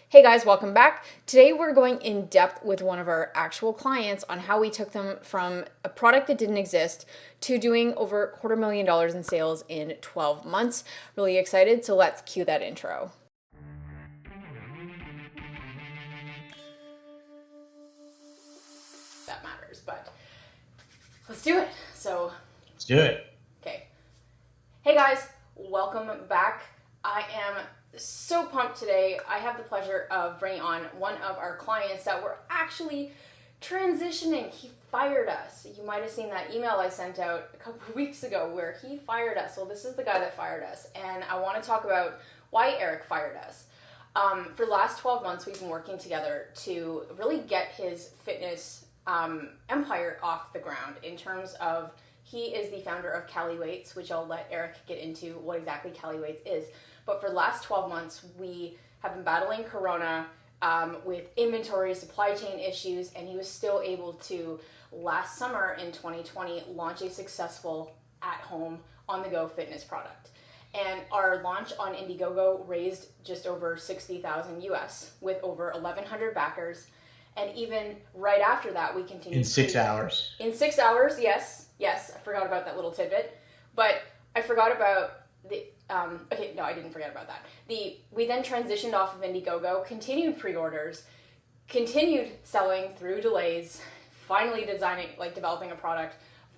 Hey guys, welcome back. Today we're going in depth with one of our actual clients on how we took them from a product that didn't exist to doing over $250,000 in sales in 12 months. Really excited, so let's cue that intro. That matters, but let's do it. Let's do it. Okay. Hey guys, welcome back. I am so pumped today. I have the pleasure of bringing on one of our clients that we're actually transitioning. He fired us. You might have seen that email I sent out a couple of weeks ago where he fired us. Well, this is the guy that fired us, and I want to talk about why Eric fired us. For the last 12 months, we've been working together to really get his fitness empire off the ground in terms of he is the founder of Cali Weights, which I'll let Eric get into what exactly Cali Weights is. But for the last 12 months, we have been battling Corona with inventory, supply chain issues, and he was still able to, last summer in 2020, launch a successful at-home, on-the-go fitness product. And our launch on Indiegogo raised just over $60,000 US with over 1,100 backers. And even right after that, we continued. In 6 hours. In 6 hours, yes. I forgot about that little tidbit. But I forgot about the... I didn't forget about that. We then transitioned off of Indiegogo, continued pre-orders, continued selling through delays, finally developing a product,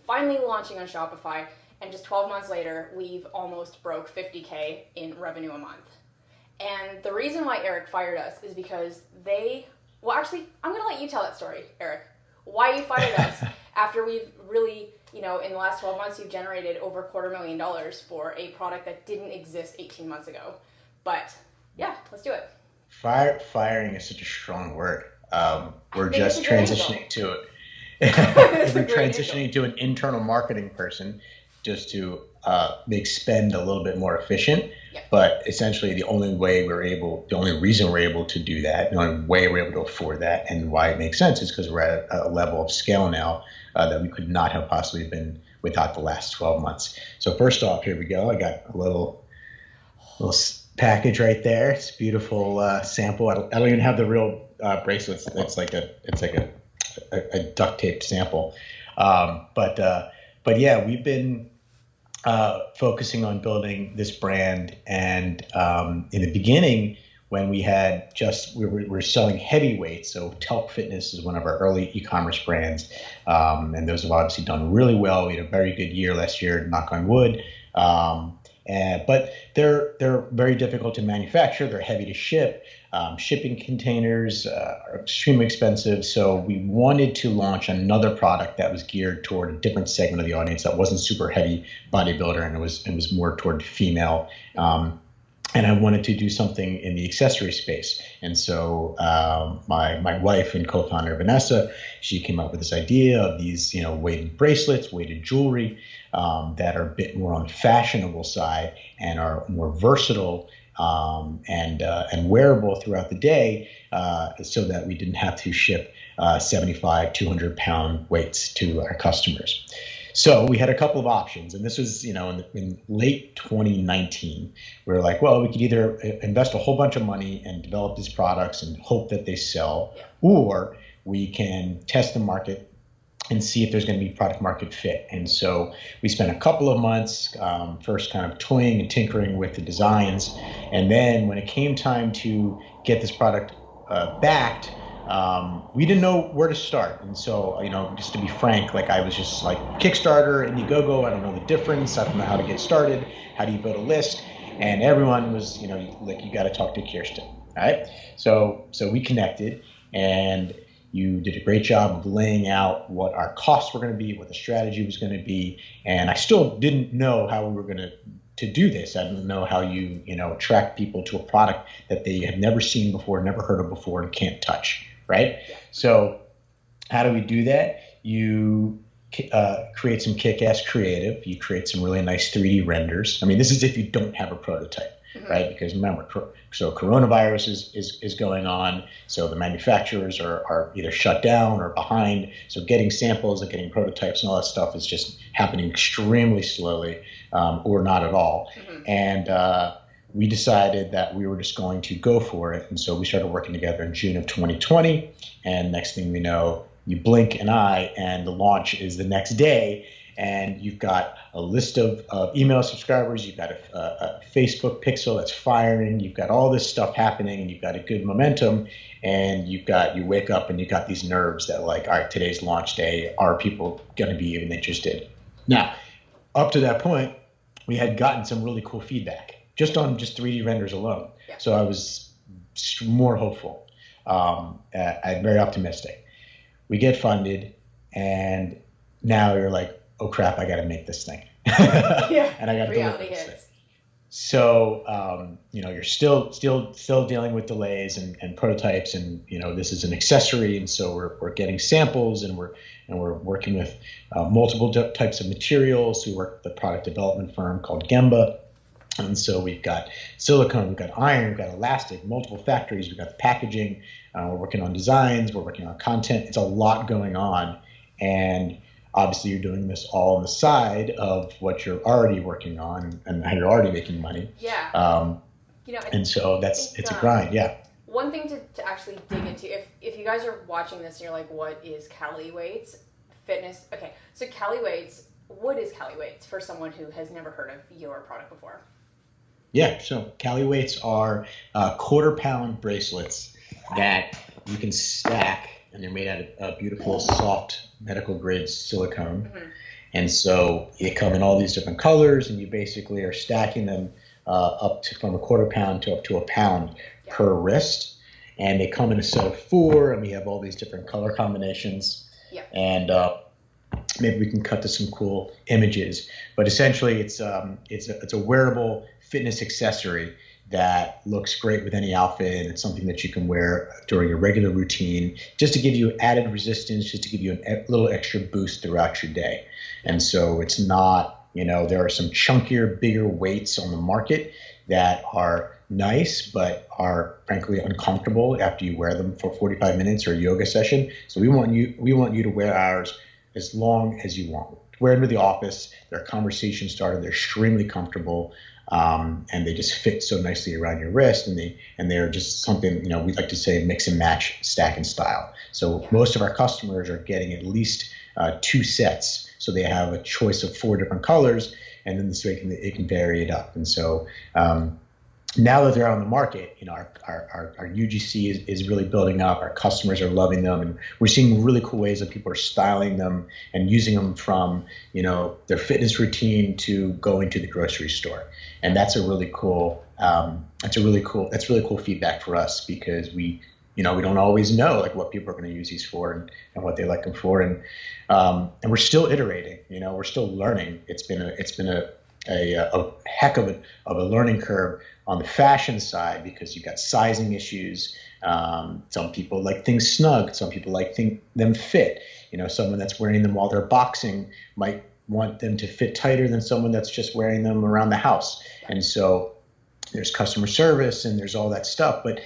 finally launching on Shopify, and just 12 months later, we've almost broke 50K in revenue a month. And the reason why Eric fired us is because I'm going to let you tell that story, Eric. Why you fired us after we've really, in the last 12 months, you've generated over $250,000 for a product that didn't exist 18 months ago. But yeah, let's do it. Firing is such a strong word. We're just transitioning to it. We're transitioning to an internal marketing person just to make spend a little bit more efficient. Yeah. But essentially, the only reason we're able to do that, the only way we're able to afford that, and why it makes sense is because we're at a level of scale now that we could not have possibly been without the last 12 months. So first off, here we go. I got a little package right there. It's a beautiful sample. I don't even have the real bracelets. It's like a duct taped sample. But yeah, we've been focusing on building this brand, and in the beginning, when we were selling heavyweights, so Telk Fitness is one of our early e-commerce brands, and those have obviously done really well. We had a very good year last year, knock on wood. But they're very difficult to manufacture. They're heavy to ship. Shipping containers are extremely expensive. So we wanted to launch another product that was geared toward a different segment of the audience that wasn't super heavy bodybuilder, and it was more toward female. And I wanted to do something in the accessory space. And so my wife and co-founder Vanessa, she came up with this idea of these weighted bracelets, weighted jewelry that are a bit more on the fashionable side and are more versatile and wearable throughout the day, so that we didn't have to ship 75, 200-pound weights to our customers. So we had a couple of options, and this was, in late 2019. We were like, well, we could either invest a whole bunch of money and develop these products and hope that they sell, or we can test the market and see if there's going to be product market fit. And so we spent a couple of months first kind of toying and tinkering with the designs. And then when it came time to get this product backed, we didn't know where to start. And so, just to be frank, I was just like Kickstarter, Indiegogo, I don't know the difference. I don't know how to get started. How do you build a list? And everyone was, you got to talk to Khierstyn. All right. So we connected, and you did a great job of laying out what our costs were going to be, what the strategy was going to be. And I still didn't know how we were going to do this. I didn't know how you attract people to a product that they have never seen before, never heard of before, and can't touch. Right? Yeah. So how do we do that? You create some kick-ass creative. You create some really nice 3D renders. I mean, this is if you don't have a prototype. Mm-hmm. Right? Because remember, so coronavirus is going on, so the manufacturers are either shut down or behind. So getting samples and getting prototypes and all that stuff is just happening extremely slowly, or not at all. Mm-hmm. And we decided that we were just going to go for it. And so we started working together in June of 2020. And next thing we know, you blink an eye and the launch is the next day. And you've got a list of email subscribers. You've got a Facebook pixel that's firing. You've got all this stuff happening and you've got a good momentum. And you wake up and you've got these nerves that like, all right, today's launch day. Are people going to be even interested? Now, up to that point, we had gotten some really cool feedback just on 3D renders alone. Yeah. So I was more hopeful. I'm very optimistic. We get funded, and now you're like, oh crap, I got to make this thing. Yeah. And I got to deliver this thing. So, you're still dealing with delays and prototypes, and this is an accessory, and so we're getting samples, and we're working with multiple types of materials. We work with a product development firm called Gemba, and so we've got silicone, we've got iron, we've got elastic, multiple factories, we've got the packaging. We're working on designs, we're working on content. It's a lot going on, and obviously you're doing this all on the side of what you're already working on and how you're already making money. Yeah. And so it's a grind. Yeah. One thing to actually dig into, if you guys are watching this and you're like, what is Cali Weights Fitness? Okay. So Cali Weights, what is Cali Weights for someone who has never heard of your product before? Yeah. So Cali Weights are quarter-pound bracelets that you can stack, and they're made out of beautiful, soft, medical-grade silicone. Mm-hmm. And so they come in all these different colors, and you basically are stacking them from a quarter pound to up to a pound per wrist. And they come in a set of 4, and we have all these different color combinations. Yeah. And maybe we can cut to some cool images. But essentially, it's a wearable fitness accessory that looks great with any outfit, and it's something that you can wear during your regular routine just to give you added resistance, just to give you a little extra boost throughout your day. And so it's not, there are some chunkier, bigger weights on the market that are nice but are frankly uncomfortable after you wear them for 45 minutes or a yoga session. So we want you to wear ours as long as you want. Wear them to the office. They're conversation starter. They're extremely comfortable. And they just fit so nicely around your wrist, and they're just something, we like to say mix and match, stack and style. So most of our customers are getting at least 2 sets. So they have a choice of 4 different colors, and then this way it can vary it up. And so now that they're on the market, our UGC is really building up. Our customers are loving them, and we're seeing really cool ways that people are styling them and using them from, their fitness routine to going to the grocery store. And that's really cool feedback for us, because we don't always know like what people are going to use these for and what they like them for. And we're still iterating, we're still learning. It's been a heck of a learning curve on the fashion side, because you've got sizing issues. Some people like things snug. Some people like them fit. Someone that's wearing them while they're boxing might want them to fit tighter than someone that's just wearing them around the house. And so there's customer service and there's all that stuff. But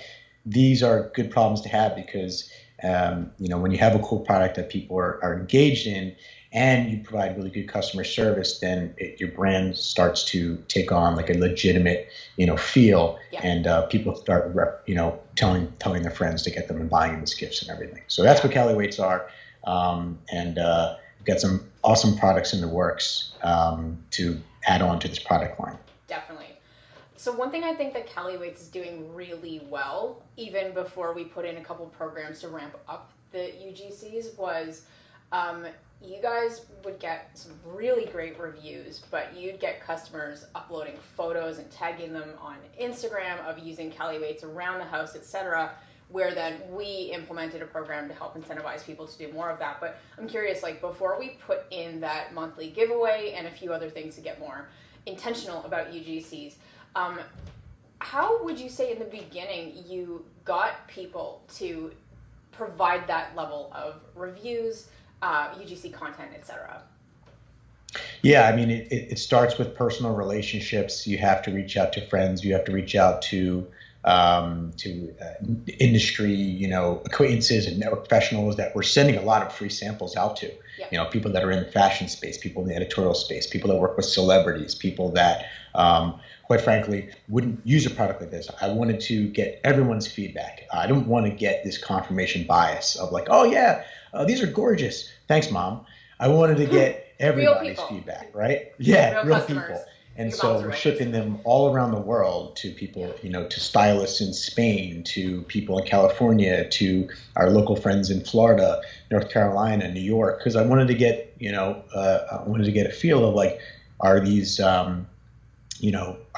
these are good problems to have, because when you have a cool product that people are engaged in, and you provide really good customer service, then your brand starts to take on like a legitimate, feel, and people start, telling their friends to get them and buying them as gifts and everything. So that's what Cali Weights are, and we've got some awesome products in the works to add on to this product line. Definitely. So one thing I think that Cali Weights is doing really well, even before we put in a couple programs to ramp up the UGCs, was you guys would get some really great reviews, but you'd get customers uploading photos and tagging them on Instagram of using Cali Weights around the house, etc., where then we implemented a program to help incentivize people to do more of that. But I'm curious, like before we put in that monthly giveaway and a few other things to get more intentional about UGCs, how would you say in the beginning you got people to provide that level of reviews, UGC content, etc.? Yeah, I mean, it starts with personal relationships. You have to reach out to friends. You have to reach out to industry, acquaintances and network professionals that we're sending a lot of free samples out to. Yeah. People that are in the fashion space, people in the editorial space, people that work with celebrities, people that, quite frankly, wouldn't use a product like this. I wanted to get everyone's feedback. I don't want to get this confirmation bias of like, oh yeah, these are gorgeous. Thanks, Mom. I wanted to get everybody's feedback, right? Yeah, real people. And so we're shipping them all around the world to people, to stylists in Spain, to people in California, to our local friends in Florida, North Carolina, New York, because I wanted to get, a feel of like, are these, are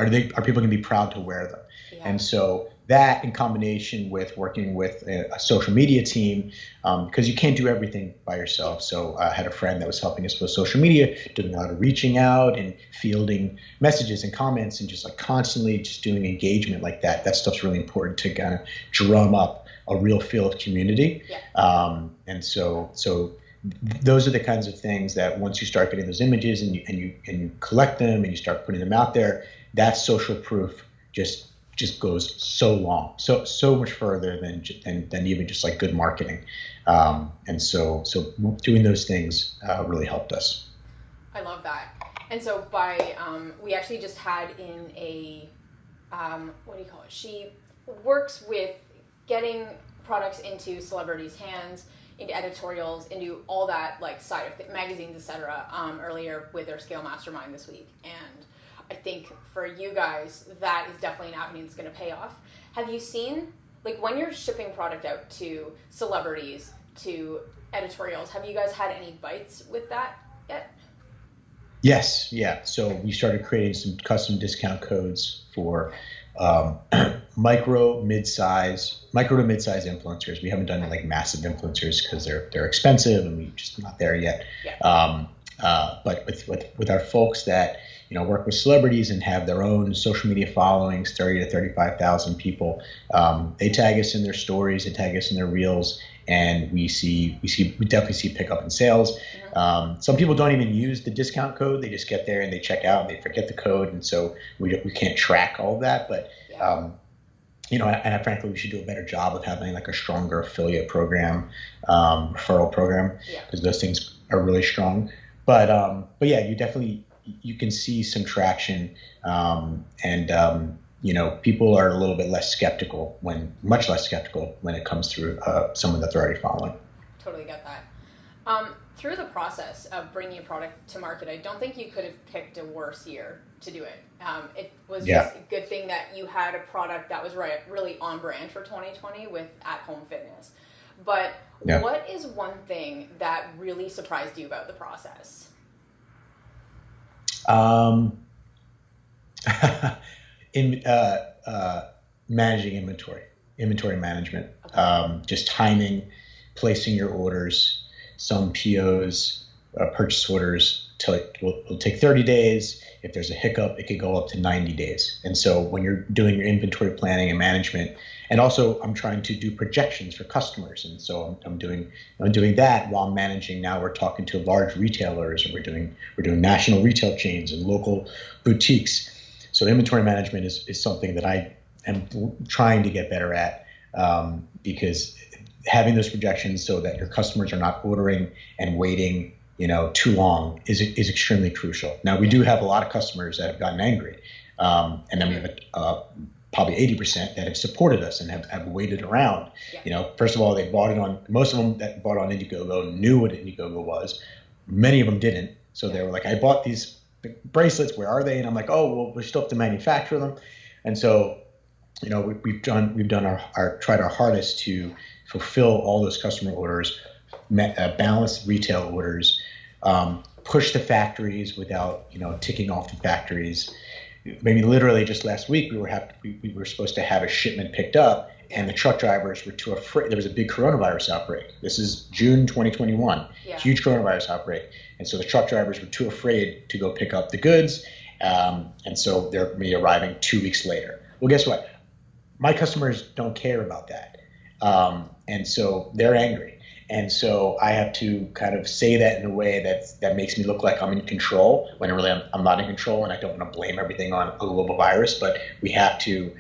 people going to be proud to wear them? Yeah. And so that in combination with working with a social media team, because you can't do everything by yourself. So I had a friend that was helping us with social media, doing a lot of reaching out and fielding messages and comments and just like constantly just doing engagement like that. That stuff's really important to kind of drum up a real feel of community. Yeah. And so those are the kinds of things that once you start getting those images and you collect them and you start putting them out there, that social proof just goes so long, so much further than even just like good marketing, and so doing those things really helped us. I love that. And so we actually just had in a what do you call it? She works with getting products into celebrities' hands, into editorials, into all that like side of magazines, etc. Earlier with their Scale Mastermind this week, and I think for you guys, that is definitely an avenue that's going to pay off. Have you seen, like when you're shipping product out to celebrities, to editorials, have you guys had any bites with that yet? Yes, yeah. So we started creating some custom discount codes for micro to mid-size influencers. We haven't done like massive influencers because they're expensive and we're just not there yet. Yeah. But with our folks that work with celebrities and have their own social media followings, 30 to 35,000 people, they tag us in their stories, they tag us in their reels, and we definitely see pickup in sales. Mm-hmm. Some people don't even use the discount code; they just get there and they check out and they forget the code, and so we can't track all of that. But and frankly, we should do a better job of having like a stronger affiliate program, referral program, because those things are really strong. But yeah, you can see some traction, and people are a little bit much less skeptical when it comes through someone that they're already following. Totally get that. Through the process of bringing a product to market, I don't think you could have picked a worse year to do it. It was just a good thing that you had a product that was really on brand for 2020 with at-home fitness. But what is one thing that really surprised you about the process? Managing inventory management, just timing, placing your orders. Some POs, purchase orders, will take 30 days. If there's a hiccup, it could go up to 90 days. And so when you're doing your inventory planning and management, and also I'm trying to do projections for customers. And so I'm doing that while managing. Now we're talking to large retailers, and we're doing national retail chains and local boutiques. So inventory management is something that I am trying to get better at, because having those projections so that your customers are not ordering and waiting, too long is extremely crucial. Now we do have a lot of customers that have gotten angry, and then we have probably 80% that have supported us and have waited around. Yeah. First of all, most of them that bought on Indiegogo knew what Indiegogo was. Many of them didn't. So they were like, I bought these bracelets, where are they? And I'm like, oh, well, we still have to manufacture them. And so, we've tried our hardest to fulfill all those customer orders, balance retail orders, push the factories without, ticking off the factories. Maybe literally just last week, we were supposed to have a shipment picked up, and the truck drivers were too afraid. There was a big coronavirus outbreak. This is June 2021, huge coronavirus outbreak. And so the truck drivers were too afraid to go pick up the goods. And so they're going to be arriving 2 weeks later. Well, guess what? My customers don't care about that. And so they're angry. And so I have to kind of say that in a way that makes me look like I'm in control, when really I'm not in control, and I don't want to blame everything on a global virus. But we have to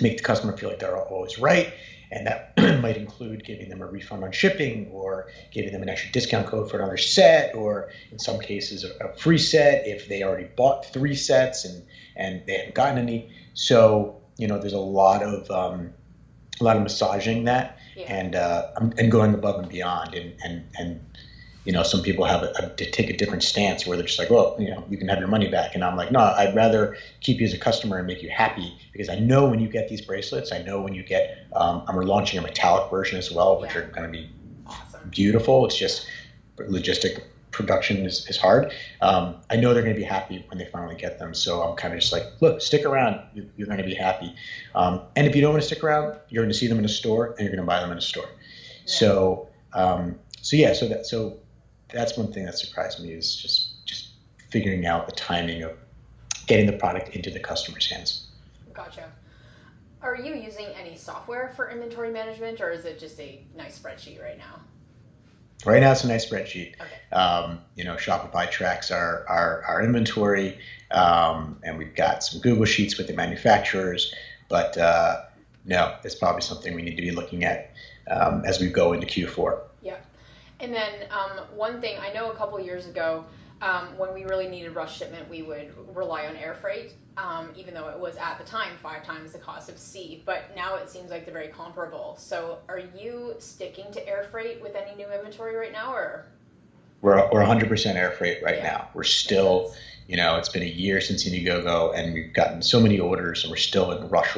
make the customer feel like they're always right. And that might include giving them a refund on shipping, or giving them an extra discount code for another set, or in some cases a free set if they already bought 3 sets and they haven't gotten any. So, there's a lot of massaging that, and going above and beyond. And some people to take a different stance where they're just like, well, you can have your money back. And I'm like, no, I'd rather keep you as a customer and make you happy, because I know when you get these bracelets, I know when you get, we're launching a metallic version as well, which are going to be awesome, beautiful. It's just logistic production is hard. I know they're going to be happy when they finally get them. So I'm kind of just like, look, stick around. You're going to be happy. And if you don't want to stick around, you're going to see them in a store and you're going to buy them in a store. Yeah. So that's one thing that surprised me, is just figuring out the timing of getting the product into the customer's hands. Gotcha. Are you using any software for inventory management, or is it just a nice spreadsheet right now? Right now, it's a nice spreadsheet. Okay. Shopify tracks our inventory, and we've got some Google Sheets with the manufacturers. But no, it's probably something we need to be looking at as we go into Q4. Yeah. And then one thing, I know a couple years ago, when we really needed rush shipment, we would rely on air freight, even though it was at the time 5 times the cost of sea. But now it seems like they're very comparable. So are you sticking to air freight with any new inventory right now, or? We're 100% air freight right now. We're still, it's been a year since Indiegogo, and we've gotten so many orders, and we're still in rush.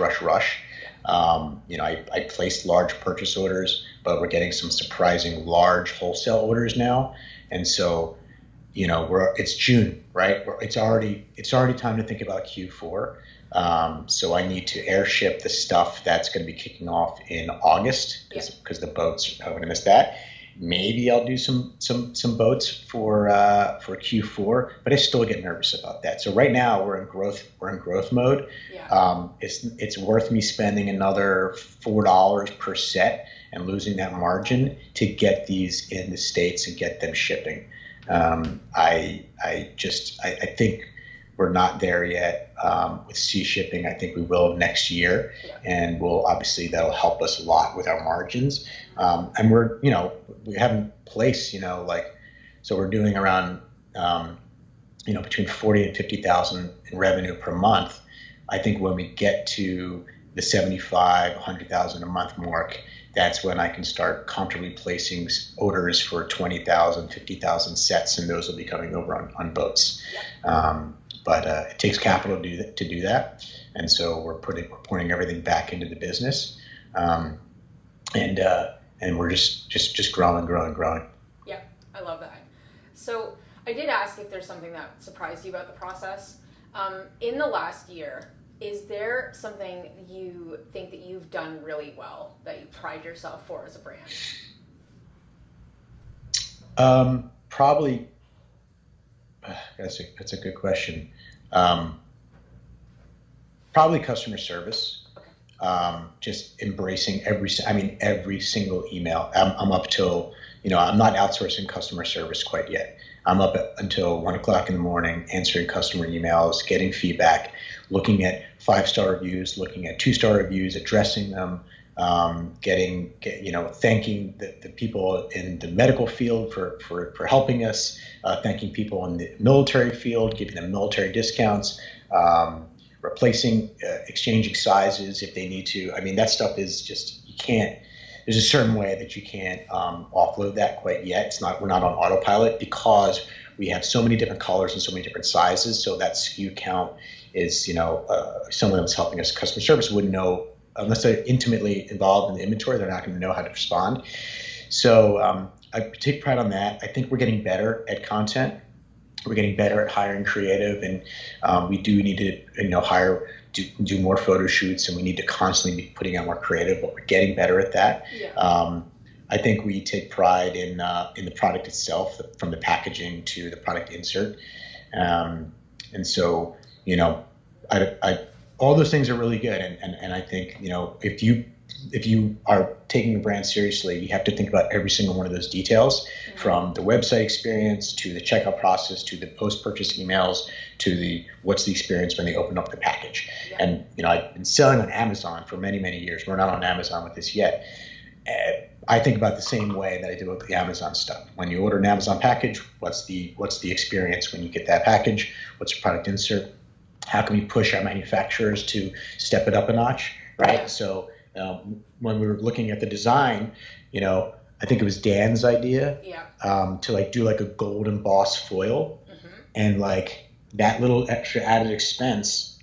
I placed large purchase orders, but we're getting some surprising large wholesale orders now. And so, it's June, right? It's already time to think about Q4. So I need to airship the stuff that's going to be kicking off in August, because the boats are going to miss that. Maybe I'll do some boats for Q4, but I still get nervous about that. So right now we're in growth mode. Yeah. It's worth me spending another $4 per set and losing that margin to get these in the States and get them shipping. I think we're not there yet with sea shipping. I think we will next year, and that'll help us a lot with our margins. And we haven't placed, so we're doing around, between 40 and 50,000 in revenue per month. I think when we get to the 75, 100,000 a month mark, that's when I can start comfortably placing orders for 20,000, 50,000 sets, and those will be coming over on boats. But it takes capital to do that, and so we're pouring everything back into the business, and we're just growing. Yeah, I love that. So I did ask if there's something that surprised you about the process. In the last year, is there something you think that you've done really well that you pride yourself for as a brand? Probably. That's a good question. Probably customer service. Okay. Just embracing every single email. I'm up till, I'm not outsourcing customer service quite yet. I'm up until 1 o'clock in the morning, answering customer emails, getting feedback, looking at 5-star reviews, looking at 2-star reviews, addressing them, thanking the people in the medical field for helping us, thanking people in the military field, giving them military discounts, replacing, exchanging sizes if they need to. That stuff is just, you can't. There's a certain way that you can't offload that quite yet. We're not on autopilot, because we have so many different colors and so many different sizes. So that SKU count is, someone that's helping us customer service wouldn't know, unless they're intimately involved in the inventory, they're not going to know how to respond. So I take pride on that. I think we're getting better at content. We're getting better at hiring creative, and we do need to, do more photo shoots, and we need to constantly be putting out more creative, but we're getting better at that. Yeah. I think we take pride in the product itself, from the packaging to the product insert. And so, all those things are really good. And I think, if you if you are taking the brand seriously, you have to think about every single one of those details, from the website experience to the checkout process to the post-purchase emails to what's the experience when they open up the package. Yeah. And I've been selling on Amazon for many, many years. We're not on Amazon with this yet. I think about the same way that I do with the Amazon stuff. When you order an Amazon package, what's the experience when you get that package? What's your product insert? How can we push our manufacturers to step it up a notch, right? Yeah. So when we were looking at the design, I think it was Dan's idea to do a gold embossed foil, and that little extra added expense.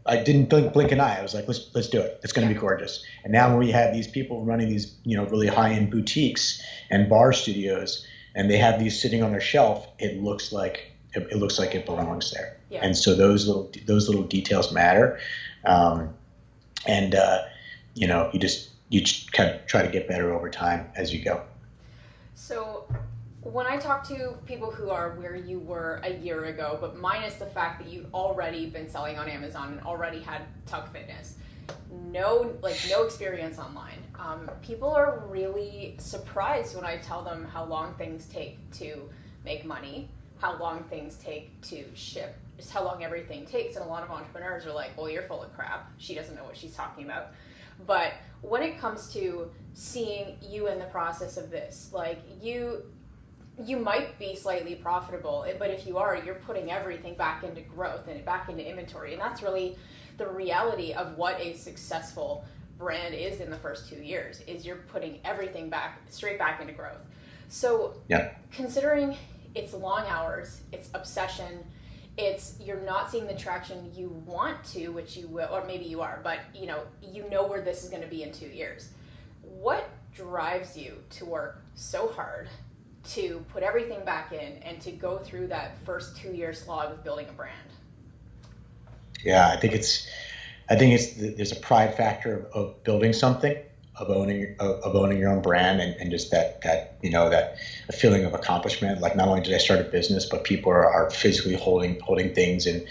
I didn't blink an eye. I was like, let's do it. It's going to be gorgeous. And now when we have these people running these really high-end boutiques and bar studios, and they have these sitting on their shelf, it looks like it belongs there. Yeah. And so those little details matter. You just kind of try to get better over time as you go. So when I talk to people who are where you were a year ago, but minus the fact that you've already been selling on Amazon and already had Tuck Fitness, no experience online, people are really surprised when I tell them how long things take to make money, how long things take to ship, just how long everything takes. And a lot of entrepreneurs are like, well, you're full of crap. She doesn't know what she's talking about. But when it comes to seeing you in the process of this, you might be slightly profitable, but if you are, you're putting everything back into growth and back into inventory. And that's really the reality of what a successful brand is in the first 2 years, is you're putting everything straight back into growth. So considering it's long hours, it's obsession, you're not seeing the traction you want to, which you will, or maybe you are, but you know where this is going to be in 2 years. What drives you to work so hard to put everything back in and to go through that first 2 year slog of building a brand? Yeah, I think there's a pride factor of building something, of owning your own brand, and just that a feeling of accomplishment. Like, not only did I start a business, but people are physically holding things, and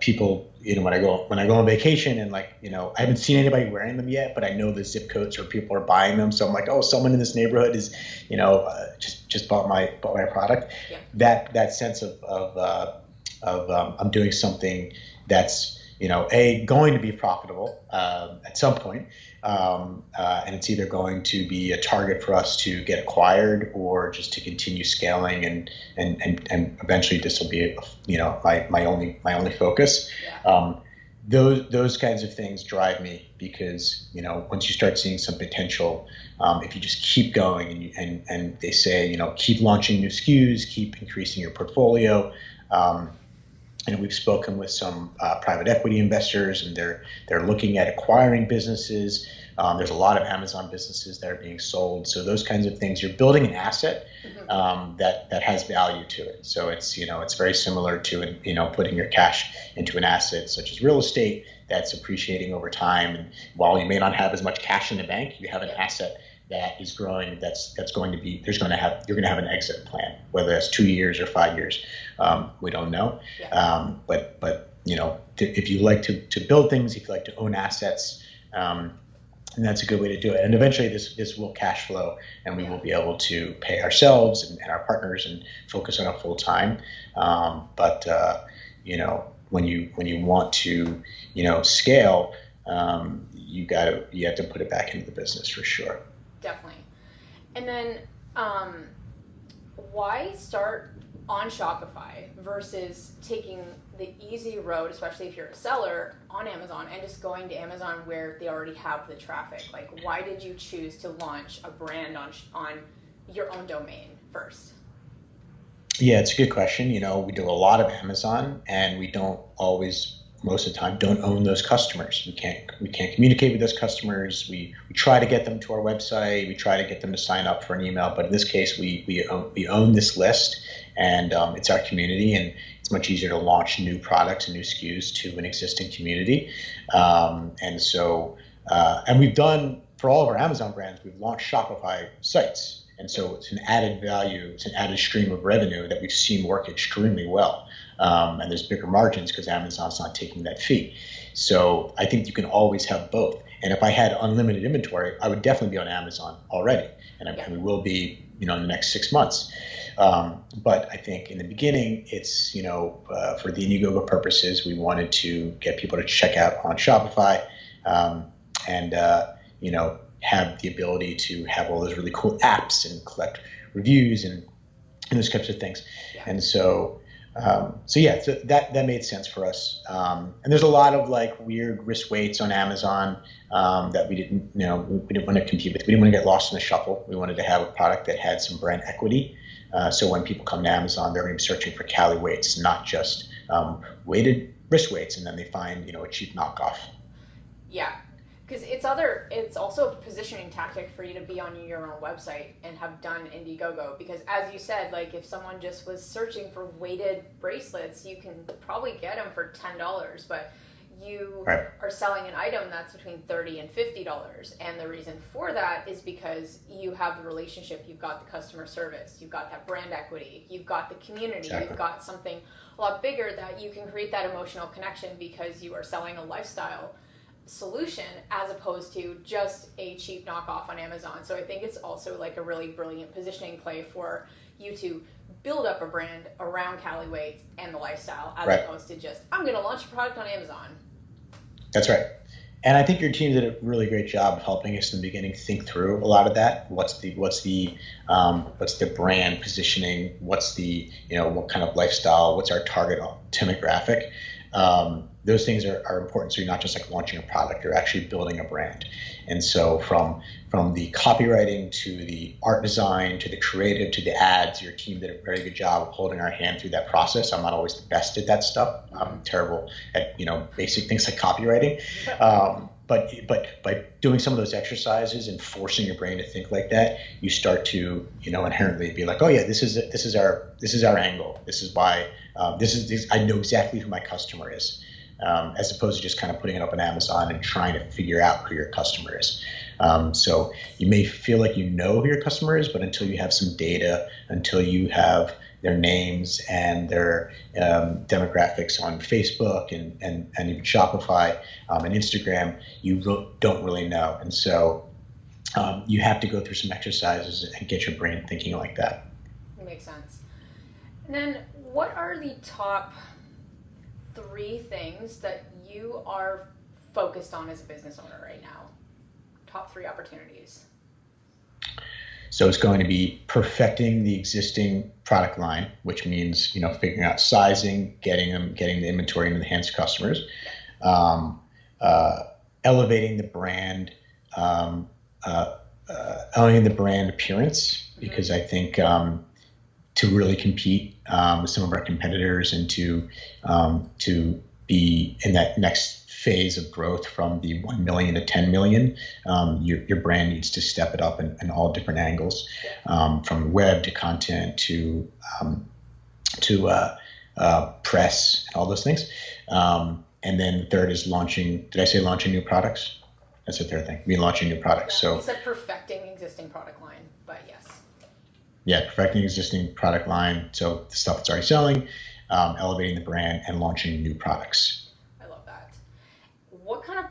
people, when I go on vacation, and I haven't seen anybody wearing them yet, but I know the zip codes where people are buying them. So I'm like, oh, someone in this neighborhood is just bought my product. Yeah. That sense of I'm doing something that's going to be profitable at some point, and it's either going to be a target for us to get acquired or just to continue scaling, and eventually this will be my only focus. Yeah. Those kinds of things drive me, because once you start seeing some potential, if you just keep going and they say keep launching new SKUs, keep increasing your portfolio. And we've spoken with some private equity investors, and they're looking at acquiring businesses. There's a lot of Amazon businesses that are being sold. So those kinds of things, you're building an asset that has value to it. So it's very similar to putting your cash into an asset such as real estate that's appreciating over time. And while you may not have as much cash in the bank, you have an asset that is growing. That's going to be, you're going to have an exit plan, whether that's 2 years or 5 years. We don't know. Yeah. But if you like to build things, if you like to own assets, and that's a good way to do it. And eventually this will cash flow, and we will be able to pay ourselves and our partners and focus on it full time. But when you want to scale, you have to put it back into the business for sure. Definitely. And then why start on Shopify versus taking the easy road, especially if you're a seller, on Amazon, and just going to Amazon where they already have the traffic? Like, why did you choose to launch a brand on your own domain first? Yeah, it's a good question. We do a lot of Amazon, and we don't always, most of the time, don't own those customers. We can't communicate with those customers. We try to get them to our website. We try to get them to sign up for an email. But in this case, we own this list, and it's our community, and it's much easier to launch new products and new SKUs to an existing community. And we've done, for all of our Amazon brands, we've launched Shopify sites. And so it's an added value, it's an added stream of revenue that we've seen work extremely well. And there's bigger margins because Amazon's not taking that fee. So I think you can always have both. And if I had unlimited inventory, I would definitely be on Amazon already, and we will be, in the next 6 months. But I think in the beginning, it's, for the Indiegogo purposes, we wanted to get people to check out on Shopify, and have the ability to have all those really cool apps and collect reviews and those types of things. Yeah. And so that made sense for us. And there's a lot of like weird wrist weights on Amazon that we didn't want to compete with. We didn't want to get lost in the shuffle. We wanted to have a product that had some brand equity. So when people come to Amazon, they're going to be searching for Cali weights, not just weighted wrist weights, and then they find a cheap knockoff. Yeah. Because it's also a positioning tactic for you to be on your own website and have done Indiegogo. Because as you said, like if someone just was searching for weighted bracelets, you can probably get them for $10, but you are selling an item that's between $30 and $50. And the reason for that is because you have the relationship, you've got the customer service, you've got that brand equity, you've got the community, You've got something a lot bigger that you can create that emotional connection because you are selling a lifestyle solution as opposed to just a cheap knockoff on Amazon. So I think it's also like a really brilliant positioning play for you to build up a brand around Cali weights and the lifestyle as opposed to just, I'm going to launch a product on Amazon. That's right. And I think your team did a really great job of helping us in the beginning think through a lot of that. What's the brand positioning? What's the, what kind of lifestyle? What's our target demographic? Those things are important. So you're not just like launching a product, you're actually building a brand. And so from the copywriting to the art design to the creative to the ads, your team did a very good job of holding our hand through that process. I'm not always the best at that stuff. I'm terrible at basic things like copywriting. But by doing some of those exercises and forcing your brain to think like that, you start to inherently be like, oh yeah, this is our angle. This is why I know exactly who my customer is. As opposed to just kind of putting it up on Amazon and trying to figure out who your customer is. So you may feel like you know who your customer is, but until you have some data, until you have their names and their demographics on Facebook and even Shopify and Instagram, you don't really know. And so you have to go through some exercises and get your brain thinking like that. That makes sense. And then what are the top 3 things that you are focused on as a business owner right now? Top 3 opportunities. So it's going to be perfecting the existing product line, which means figuring out sizing, getting the inventory into the hands of customers, elevating the brand, elevating the brand appearance, because I think to really compete with some of our competitors and to be in that next phase of growth from the 1 million to 10 million, your brand needs to step it up in all different angles, from web to content to press and all those things. And then the third is launching. Did I say launching new products? That's the third thing. Launching new products. Yeah, so you said perfecting existing product line, but yes. Yeah, perfecting existing product line. So the stuff that's already selling, elevating the brand, and launching new products. I love that. What kind of,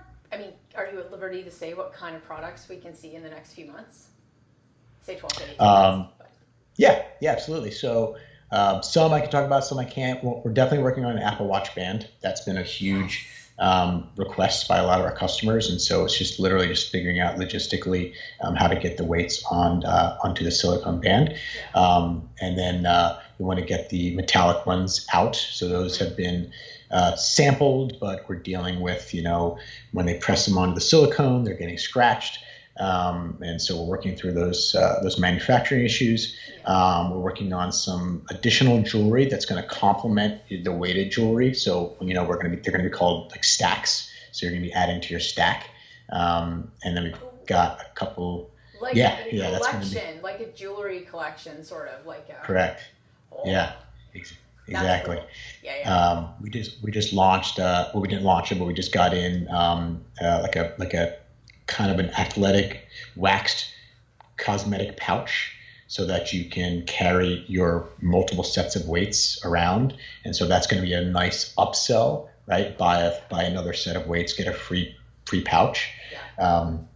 are you at liberty to say what kind of products we can see in the next few months? Say 12 to 18 months. But. Yeah, absolutely. So some I can talk about, some I can't. We're definitely working on an Apple Watch band. That's been a huge request by a lot of our customers, and so it's just literally just figuring out logistically how to get the weights onto the silicone band, and then we want to get the metallic ones out. So those have been sampled, but we're dealing with when they press them onto the silicone, they're getting scratched, and so we're working through those manufacturing issues. We're working on some additional jewelry that's going to complement the weighted jewelry. So they're going to be called like stacks. So you're going to be adding to your stack. And then we've got a couple. Like a collection, that's going to be, like a jewelry collection, sort of like a. Correct. Oh. Yeah. Exactly. Cool. Yeah. We just launched. Well, we didn't launch it, but we just got in like a kind of an athletic waxed cosmetic pouch, so that you can carry your multiple sets of weights around. And so that's going to be a nice upsell, right? Buy another set of weights, get a free pre-pouch. And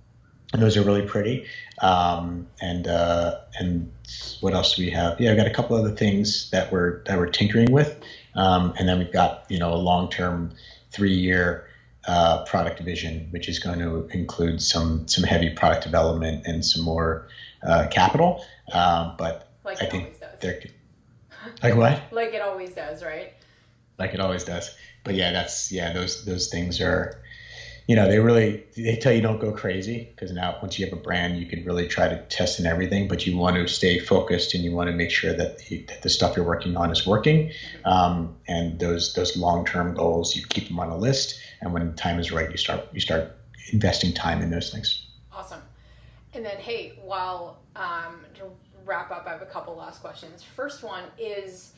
those are really pretty. And what else do we have? Yeah, I've got a couple other things that we're tinkering with. And then we've got, a long-term 3-year product vision, which is going to include some heavy product development and some more capital. But like I think they're like what? Like it always does, right? Like it always does. But those things are, they tell you don't go crazy, because now once you have a brand, you can really try to test and everything, but you want to stay focused and you want to make sure that the stuff you're working on is working. And those long-term goals, you keep them on a list, and when time is right, you start investing time in those things. Awesome. And then, hey, to wrap up, I have a couple last questions. First one is,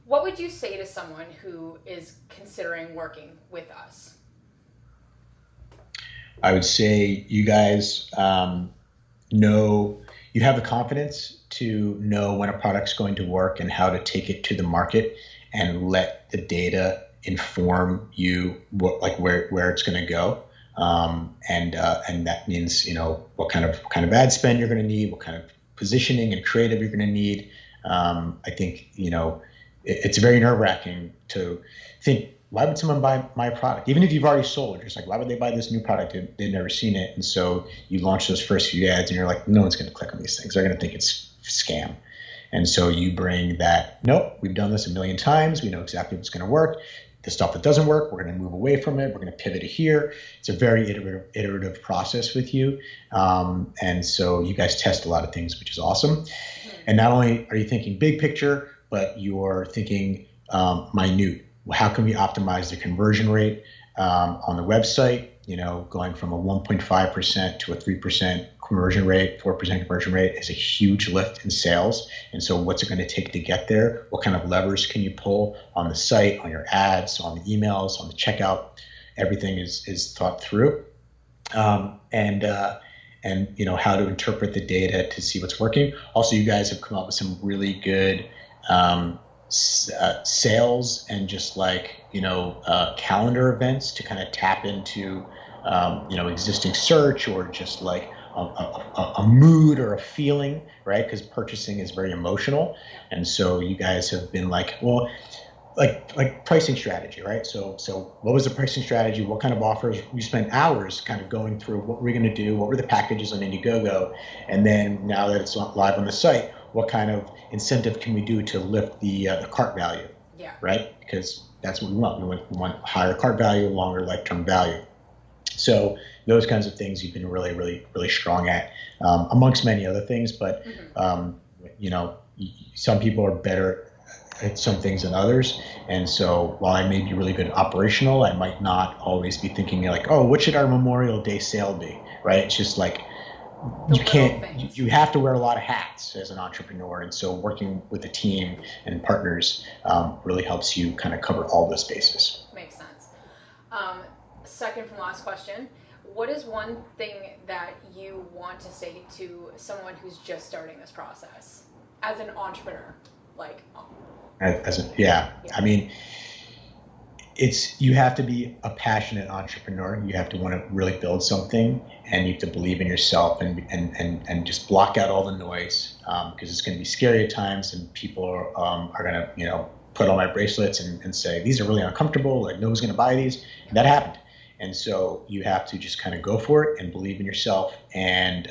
what would you say to someone who is considering working with us? I would say you guys you have the confidence to know when a product's going to work and how to take it to the market, and let the data inform you where it's going to go. And that means, what kind of ad spend you're going to need, what kind of positioning and creative you're going to need. I think, it's very nerve-wracking to think, why would someone buy my product? Even if you've already sold, you're just like, why would they buy this new product? They've never seen it. And so you launch those first few ads and you're like, no one's going to click on these things. They're going to think it's a scam. And so you bring that, nope, we've done this a million times. We know exactly what's going to work. The stuff that doesn't work, we're going to move away from it. We're going to pivot to here. It's a very iterative process with you. And so you guys test a lot of things, which is awesome. And not only are you thinking big picture, but you're thinking minute. How can we optimize the conversion rate on the website? Going from a 1.5% to a 3% conversion rate, 4% conversion rate is a huge lift in sales. And so what's it going to take to get there? What kind of levers can you pull on the site, on your ads, on the emails, on the checkout? Everything is thought through. And how to interpret the data to see what's working. Also, you guys have come up with some really good sales and just calendar events to kind of tap into existing search, or just like a mood or a feeling, right? Because purchasing is very emotional. And so you guys have been like pricing strategy, right? So what was the pricing strategy? What kind of offers? We spent hours kind of going through what we're going to do, what were the packages on Indiegogo, and then now that it's live on the site, what kind of incentive can we do to lift the cart value? Yeah. Right? Because that's what we want. We want higher cart value, longer lifetime value. So those kinds of things you've been really, really, really strong at, amongst many other things. But some people are better at some things than others. And so while I may be really good operational, I might not always be thinking like, oh, what should our Memorial Day sale be? Right? It's just like, you have to wear a lot of hats as an entrepreneur. And so working with a team and partners really helps you kind of cover all those bases. Makes sense. Second from last question, what is one thing that you want to say to someone who's just starting this process as an entrepreneur? I mean, you have to be a passionate entrepreneur. You have to want to really build something, and you have to believe in yourself and just block out all the noise, because it's going to be scary at times, and people are going to, put on my bracelets and say, these are really uncomfortable. Like, no one's going to buy these. And that happened. And so you have to just kind of go for it and believe in yourself. And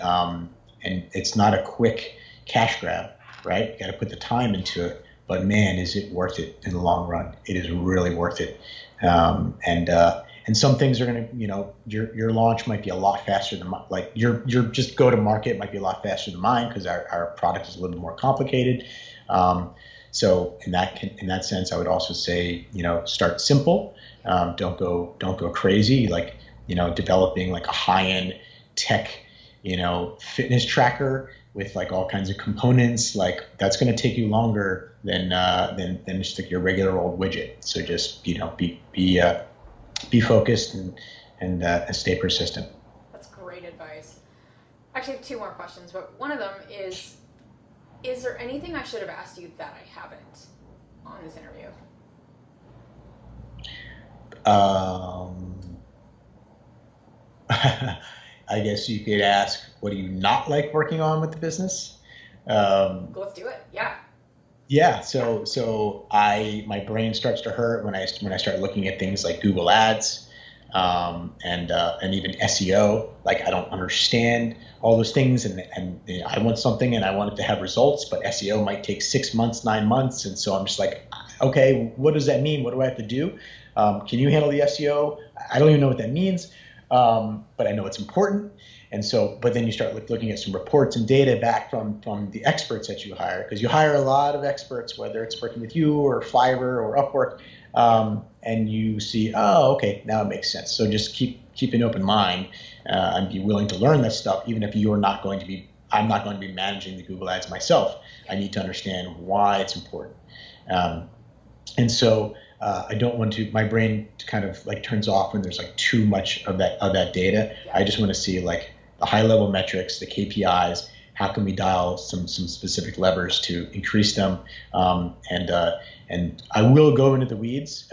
it's not a quick cash grab, right? You got to put the time into it. But man, is it worth it in the long run? It is really worth it. And some things are going to, your launch might be a lot faster than your just go to market might be a lot faster than mine, because our product is a little bit more complicated. So in that sense, I would also say, start simple. Don't go crazy. Developing like a high-end tech, fitness tracker with like all kinds of components, that's going to take you longer than just like your regular old widget. So just be focused and stay persistent. That's great advice. Actually, I have two more questions, but one of them is there anything I should have asked you that I haven't on this interview? I guess you could ask, what do you not like working on with the business? Let's do it. Yeah. Yeah, so my brain starts to hurt when I start looking at things like Google Ads, and even SEO. Like, I don't understand all those things, and I want something and I want it to have results, but SEO might take 6 months, 9 months, and so I'm just like, okay, what does that mean? What do I have to do? Can you handle the SEO? I don't even know what that means, but I know it's important. And so, but then you start looking at some reports and data back from the experts that you hire, because you hire a lot of experts, whether it's working with you or Fiverr or Upwork, and you see, oh, okay, now it makes sense. So just keep an open mind, and be willing to learn this stuff, even if I'm not going to be managing the Google Ads myself. I need to understand why it's important. And so I don't want to. My brain kind of like turns off when there's like too much of that data. I just want to see like the high level metrics, the KPIs. How can we dial some specific levers to increase them? And I will go into the weeds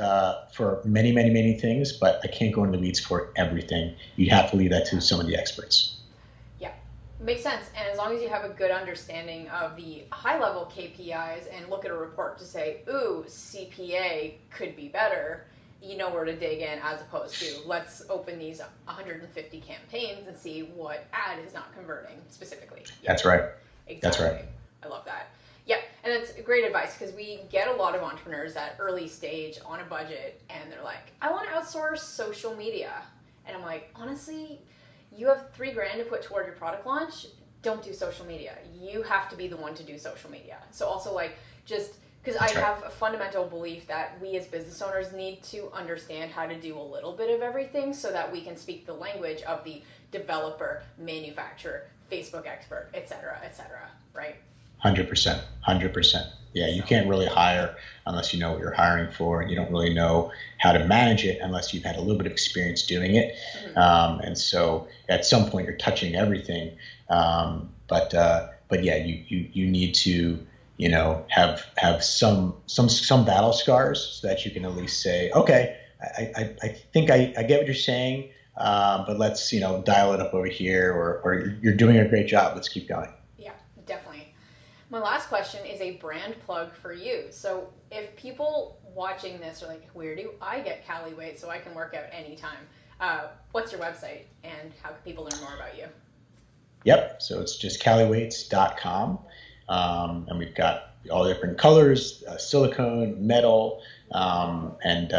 for many things, but I can't go into the weeds for everything. You have to leave that to some of the experts. Yeah, makes sense. And as long as you have a good understanding of the high level KPIs and look at a report to say, ooh, CPA could be better, you know where to dig in, as opposed to let's open these 150 campaigns and see what ad is not converting specifically. Yeah. That's right. Exactly. That's right. I love that. Yeah, and that's great advice, because we get a lot of entrepreneurs at early stage on a budget and they're like, I want to outsource social media. And I'm like, honestly, you have $3,000 to put toward your product launch. Don't do social media. You have to be the one to do social media. So also like just because I have a fundamental belief that we as business owners need to understand how to do a little bit of everything so that we can speak the language of the developer, manufacturer, Facebook expert, et cetera, right? 100%. Yeah, you can't really hire unless you know what you're hiring for, and you don't really know how to manage it unless you've had a little bit of experience doing it. Mm-hmm. And so at some point you're touching everything. But yeah, you need to, have some battle scars so that you can at least say, okay, I think I get what you're saying, but let's, dial it up over here, or you're doing a great job. Let's keep going. Yeah, definitely. My last question is a brand plug for you. So if people watching this are like, where do I get Cali weight so I can work out anytime? What's your website and how can people learn more about you? Yep. So it's just caliweights.com. And we've got all different colors, silicone, metal, and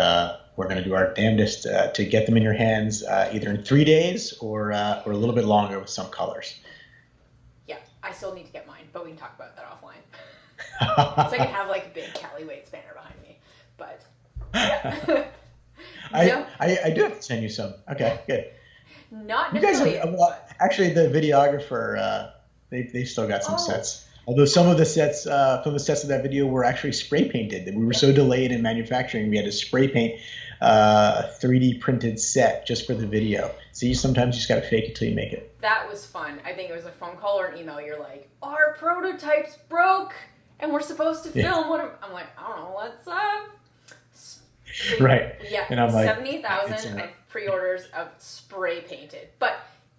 we're going to do our damnedest to get them in your hands either in 3 days or a little bit longer with some colors. Yeah, I still need to get mine, but we can talk about that offline. So I can have like a big Cali weights banner behind me. But yeah. I do have to send you some. Okay, good. Not necessarily. You guys, actually, the videographer, they still got some sets. Although some of the sets from the sets of that video were actually spray painted. We were so delayed in manufacturing, we had to spray paint a 3D printed set just for the video. So sometimes you just got to fake it till you make it. That was fun. I think it was a phone call or an email. You're like, our prototype's broke and we're supposed to film. What? I'm like, I don't know. Let's right. Yeah. And I'm like, 70,000 of pre-orders of spray painted. But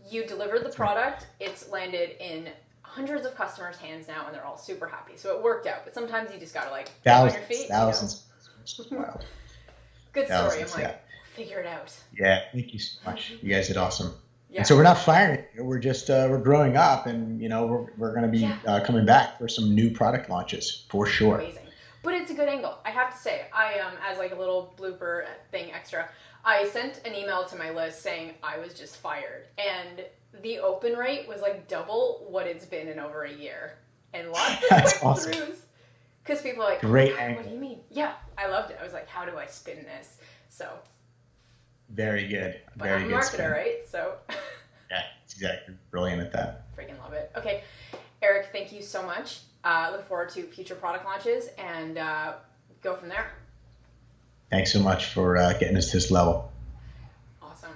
you delivered the product. It's landed in hundreds of customers' hands now, and they're all super happy. So it worked out. But sometimes you just gotta like thousands, on your feet. Thousands. Wow. Good story. I'm like, figure it out. Yeah. Thank you so much. You guys did awesome. Yeah. And so we're not firing you. We're just we're growing up, and we're going to be coming back for some new product launches for sure. Amazing. But it's a good angle. I have to say, I as like a little blooper thing extra, I sent an email to my list saying I was just fired, and the open rate was like double what it's been in over a year, and lots of click-throughs. Because people are like, great angle. What do you mean? Yeah, I loved it. I was like, how do I spin this? So. Very good. But Very I'm a good. marketer, Spin. Right? So. Yeah, it's exactly brilliant at that. Freaking love it. Okay, Eric, thank you so much. Look forward to future product launches and go from there. Thanks so much for getting us to this level. Awesome.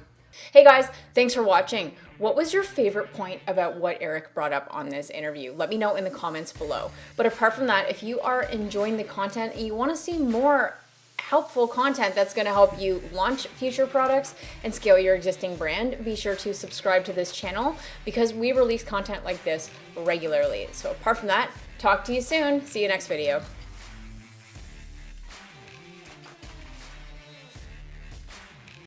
Hey guys, thanks for watching. What was your favorite point about what Eric brought up on this interview? Let me know in the comments below. But apart from that, if you are enjoying the content and you want to see more helpful content that's going to help you launch future products and scale your existing brand, be sure to subscribe to this channel because we release content like this regularly. So apart from that, talk to you soon. See you next video.